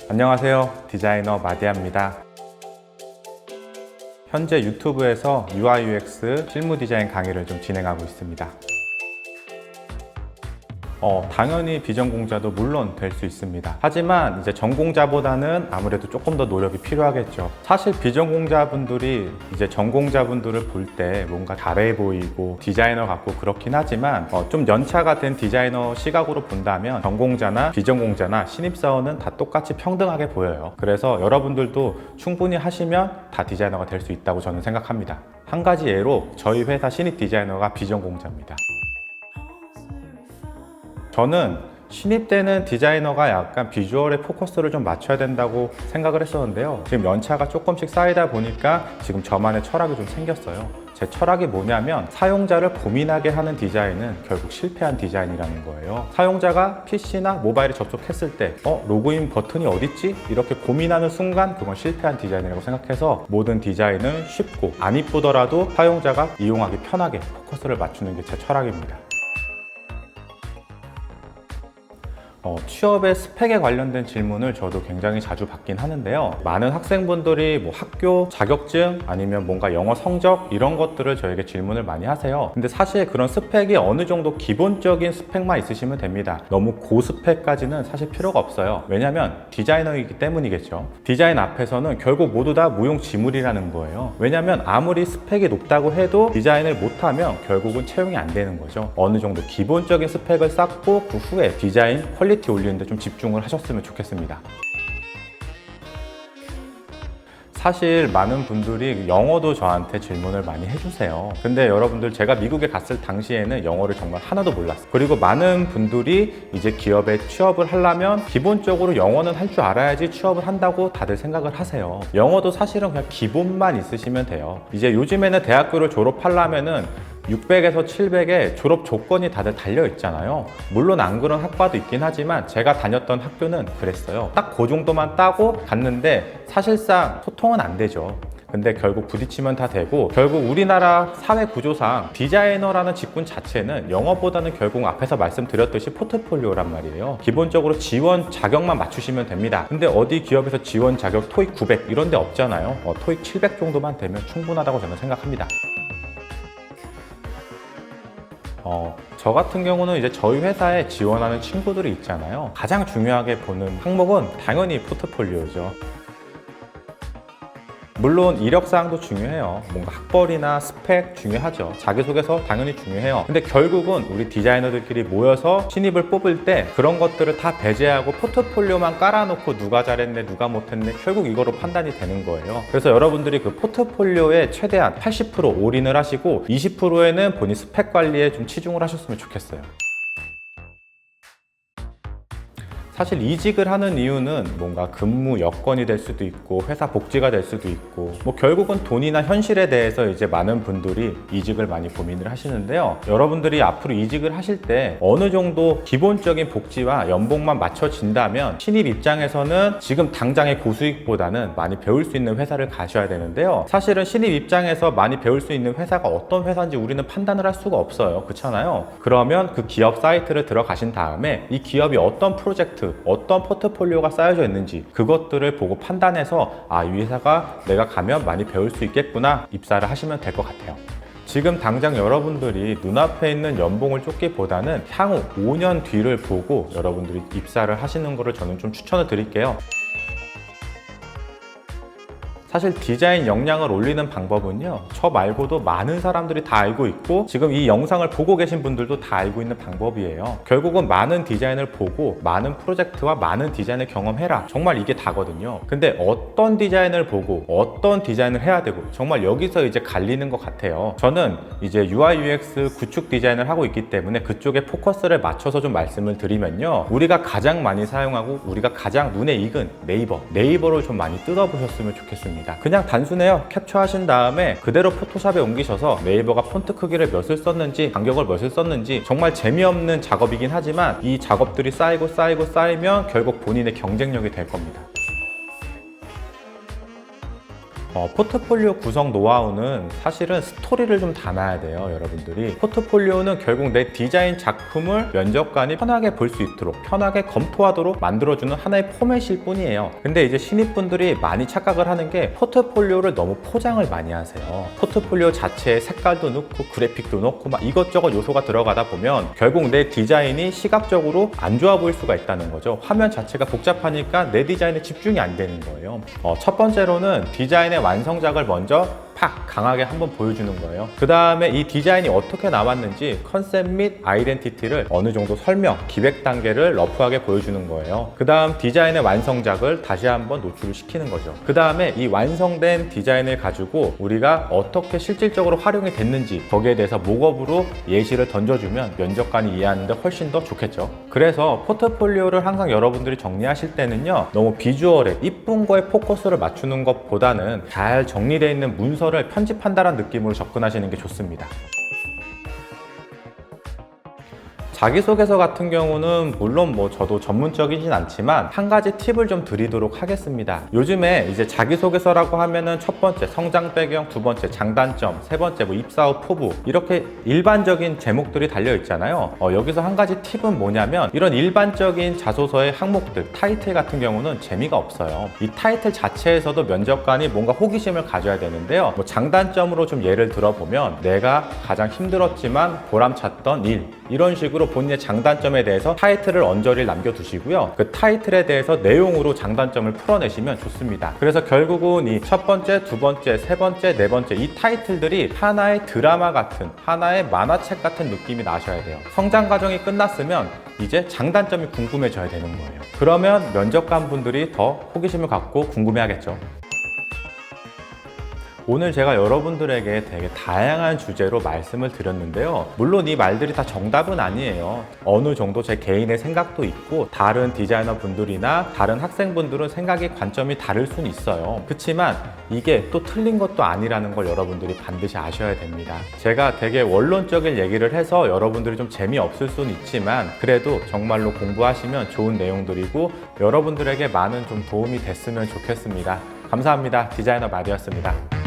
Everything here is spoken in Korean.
안녕하세요. 디자이너 마디아입니다. 현재 유튜브에서 UI UX 실무 디자인 강의를 좀 진행하고 있습니다. 당연히 비전공자도 물론 될 수 있습니다. 하지만 이제 전공자보다는 아무래도 조금 더 노력이 필요하겠죠. 사실 비전공자분들이 이제 전공자분들을 볼 때 뭔가 잘해 보이고 디자이너 같고 그렇긴 하지만 좀 연차가 된 디자이너 시각으로 본다면 전공자나 비전공자나 신입사원은 다 똑같이 평등하게 보여요. 그래서 여러분들도 충분히 하시면 다 디자이너가 될 수 있다고 저는 생각합니다. 한 가지 예로 저희 회사 신입 디자이너가 비전공자입니다. 저는 신입 때는 디자이너가 약간 비주얼에 포커스를 좀 맞춰야 된다고 생각을 했었는데요. 지금 연차가 조금씩 쌓이다 보니까 지금 저만의 철학이 좀 생겼어요. 제 철학이 뭐냐면 사용자를 고민하게 하는 디자인은 결국 실패한 디자인이라는 거예요. 사용자가 PC나 모바일에 접속했을 때 로그인 버튼이 어딨지? 이렇게 고민하는 순간 그건 실패한 디자인이라고 생각해서 모든 디자인은 쉽고 안 이쁘더라도 사용자가 이용하기 편하게 포커스를 맞추는 게 제 철학입니다. 취업의 스펙에 관련된 질문을 저도 굉장히 자주 받긴 하는데요. 많은 학생분들이 뭐 학교, 자격증, 아니면 뭔가 영어 성적 이런 것들을 저에게 질문을 많이 하세요. 근데 사실 그런 스펙이 어느 정도 기본적인 스펙만 있으시면 됩니다. 너무 고스펙까지는 사실 필요가 없어요. 왜냐면 디자이너이기 때문이겠죠. 디자인 앞에서는 결국 모두 다 무용지물이라는 거예요. 왜냐면 아무리 스펙이 높다고 해도 디자인을 못하면 결국은 채용이 안 되는 거죠. 어느 정도 기본적인 스펙을 쌓고 그 후에 디자인 퀄리티 올리는데 좀 집중을 하셨으면 좋겠습니다. 사실 많은 분들이 영어도 저한테 질문을 많이 해주세요. 근데 여러분들 제가 미국에 갔을 당시에는 영어를 정말 하나도 몰랐어요. 그리고 많은 분들이 이제 기업에 취업을 하려면 기본적으로 영어는 할 줄 알아야지 취업을 한다고 다들 생각을 하세요. 영어도 사실은 그냥 기본만 있으시면 돼요. 이제 요즘에는 대학교를 졸업하려면은 600에서 700에 졸업 조건이 다들 달려 있잖아요. 물론 안 그런 학과도 있긴 하지만 제가 다녔던 학교는 그랬어요. 딱 그 정도만 따고 갔는데 사실상 소통은 안 되죠. 근데 결국 부딪히면 다 되고, 결국 우리나라 사회 구조상 디자이너라는 직군 자체는 영어보다는 결국 앞에서 말씀드렸듯이 포트폴리오란 말이에요. 기본적으로 지원 자격만 맞추시면 됩니다. 근데 어디 기업에서 지원 자격 토익 900 이런 데 없잖아요. 토익 700 정도만 되면 충분하다고 저는 생각합니다. 저 같은 경우는 이제 저희 회사에 지원하는 친구들이 있잖아요. 가장 중요하게 보는 항목은 당연히 포트폴리오죠. 물론 이력사항도 중요해요. 뭔가 학벌이나 스펙 중요하죠. 자기소개서 당연히 중요해요. 근데 결국은 우리 디자이너들끼리 모여서 신입을 뽑을 때 그런 것들을 다 배제하고 포트폴리오만 깔아놓고 누가 잘했네 누가 못했네 결국 이거로 판단이 되는 거예요. 그래서 여러분들이 그 포트폴리오에 최대한 80% 올인을 하시고 20%에는 본인 스펙 관리에 좀 치중을 하셨으면 좋겠어요. 사실 이직을 하는 이유는 뭔가 근무 여건이 될 수도 있고 회사 복지가 될 수도 있고 뭐 결국은 돈이나 현실에 대해서 이제 많은 분들이 이직을 많이 고민을 하시는데요. 여러분들이 앞으로 이직을 하실 때 어느 정도 기본적인 복지와 연봉만 맞춰진다면 신입 입장에서는 지금 당장의 고수익보다는 많이 배울 수 있는 회사를 가셔야 되는데요. 사실은 신입 입장에서 많이 배울 수 있는 회사가 어떤 회사인지 우리는 판단을 할 수가 없어요. 그렇잖아요. 그러면 그 기업 사이트를 들어가신 다음에 이 기업이 어떤 프로젝트 어떤 포트폴리오가 쌓여져 있는지 그것들을 보고 판단해서 이 회사가 내가 가면 많이 배울 수 있겠구나 입사를 하시면 될 것 같아요. 지금 당장 여러분들이 눈앞에 있는 연봉을 쫓기보다는 향후 5년 뒤를 보고 여러분들이 입사를 하시는 거를 저는 좀 추천을 드릴게요. 사실 디자인 역량을 올리는 방법은요, 저 말고도 많은 사람들이 다 알고 있고 지금 이 영상을 보고 계신 분들도 다 알고 있는 방법이에요. 결국은 많은 디자인을 보고 많은 프로젝트와 많은 디자인을 경험해라. 정말 이게 다거든요. 근데 어떤 디자인을 보고 어떤 디자인을 해야 되고 정말 여기서 이제 갈리는 것 같아요. 저는 이제 UI UX 구축 디자인을 하고 있기 때문에 그쪽에 포커스를 맞춰서 좀 말씀을 드리면요, 우리가 가장 많이 사용하고 우리가 가장 눈에 익은 네이버를 좀 많이 뜯어보셨으면 좋겠습니다. 그냥 단순해요. capture하신 다음에 그대로 포토샵에 옮기셔서 네이버가 폰트 크기를 몇을 썼는지 간격을 몇을 썼는지 정말 재미없는 작업이긴 하지만 이 작업들이 쌓이면 결국 본인의 경쟁력이 될 겁니다. 포트폴리오 구성 노하우는 사실은 스토리를 좀 담아야 돼요, 여러분들이. 포트폴리오는 결국 내 디자인 작품을 면접관이 편하게 볼 수 있도록, 편하게 검토하도록 만들어주는 하나의 포맷일 뿐이에요. 근데 이제 신입분들이 많이 착각을 하는 게 포트폴리오를 너무 포장을 많이 하세요. 포트폴리오 자체에 색깔도 넣고 그래픽도 넣고 막 이것저것 요소가 들어가다 보면 결국 내 디자인이 시각적으로 안 좋아 보일 수가 있다는 거죠. 화면 자체가 복잡하니까 내 디자인에 집중이 안 되는 거예요. 첫 번째로는 디자인의 완성작을 먼저 팍 강하게 한번 보여주는 거예요. 그 다음에 이 디자인이 어떻게 나왔는지 컨셉 및 아이덴티티를 어느 정도 설명, 기획 단계를 러프하게 보여주는 거예요. 그 다음 디자인의 완성작을 다시 한번 노출을 시키는 거죠. 그 다음에 이 완성된 디자인을 가지고 우리가 어떻게 실질적으로 활용이 됐는지 거기에 대해서 목업으로 예시를 던져주면 면접관이 이해하는데 훨씬 더 좋겠죠. 그래서 포트폴리오를 항상 여러분들이 정리하실 때는요, 너무 비주얼에 이쁜 거에 포커스를 맞추는 것보다는 잘 정리되어 있는 문서를 편집한다는 느낌으로 접근하시는 게 좋습니다. 자기소개서 같은 경우는 물론 저도 전문적이진 않지만 한 가지 팁을 좀 드리도록 하겠습니다. 요즘에 이제 자기소개서라고 하면은 첫 번째 성장 배경, 두 번째 장단점, 세 번째 입사 후 포부, 이렇게 일반적인 제목들이 달려 있잖아요. 여기서 한 가지 팁은 뭐냐면, 이런 일반적인 자소서의 항목들, 타이틀 같은 경우는 재미가 없어요. 이 타이틀 자체에서도 면접관이 뭔가 호기심을 가져야 되는데요. 장단점으로 좀 예를 들어보면, 내가 가장 힘들었지만 보람찼던 일, 이런 식으로 본인의 장단점에 대해서 타이틀을 언저리를 남겨두시고요. 그 타이틀에 대해서 내용으로 장단점을 풀어내시면 좋습니다. 그래서 결국은 이 첫 번째, 두 번째, 세 번째, 네 번째 이 타이틀들이 하나의 드라마 같은, 하나의 만화책 같은 느낌이 나셔야 돼요. 성장 과정이 끝났으면 이제 장단점이 궁금해져야 되는 거예요. 그러면 면접관 분들이 더 호기심을 갖고 궁금해하겠죠. 오늘 제가 여러분들에게 되게 다양한 주제로 말씀을 드렸는데요. 물론 이 말들이 다 정답은 아니에요. 어느 정도 제 개인의 생각도 있고, 다른 디자이너 분들이나 다른 학생분들은 생각이 관점이 다를 수는 있어요. 그렇지만 이게 또 틀린 것도 아니라는 걸 여러분들이 반드시 아셔야 됩니다. 제가 되게 원론적인 얘기를 해서 여러분들이 좀 재미없을 수는 있지만, 그래도 정말로 공부하시면 좋은 내용들이고 여러분들에게 많은 좀 도움이 됐으면 좋겠습니다. 감사합니다. 디자이너 마디였습니다.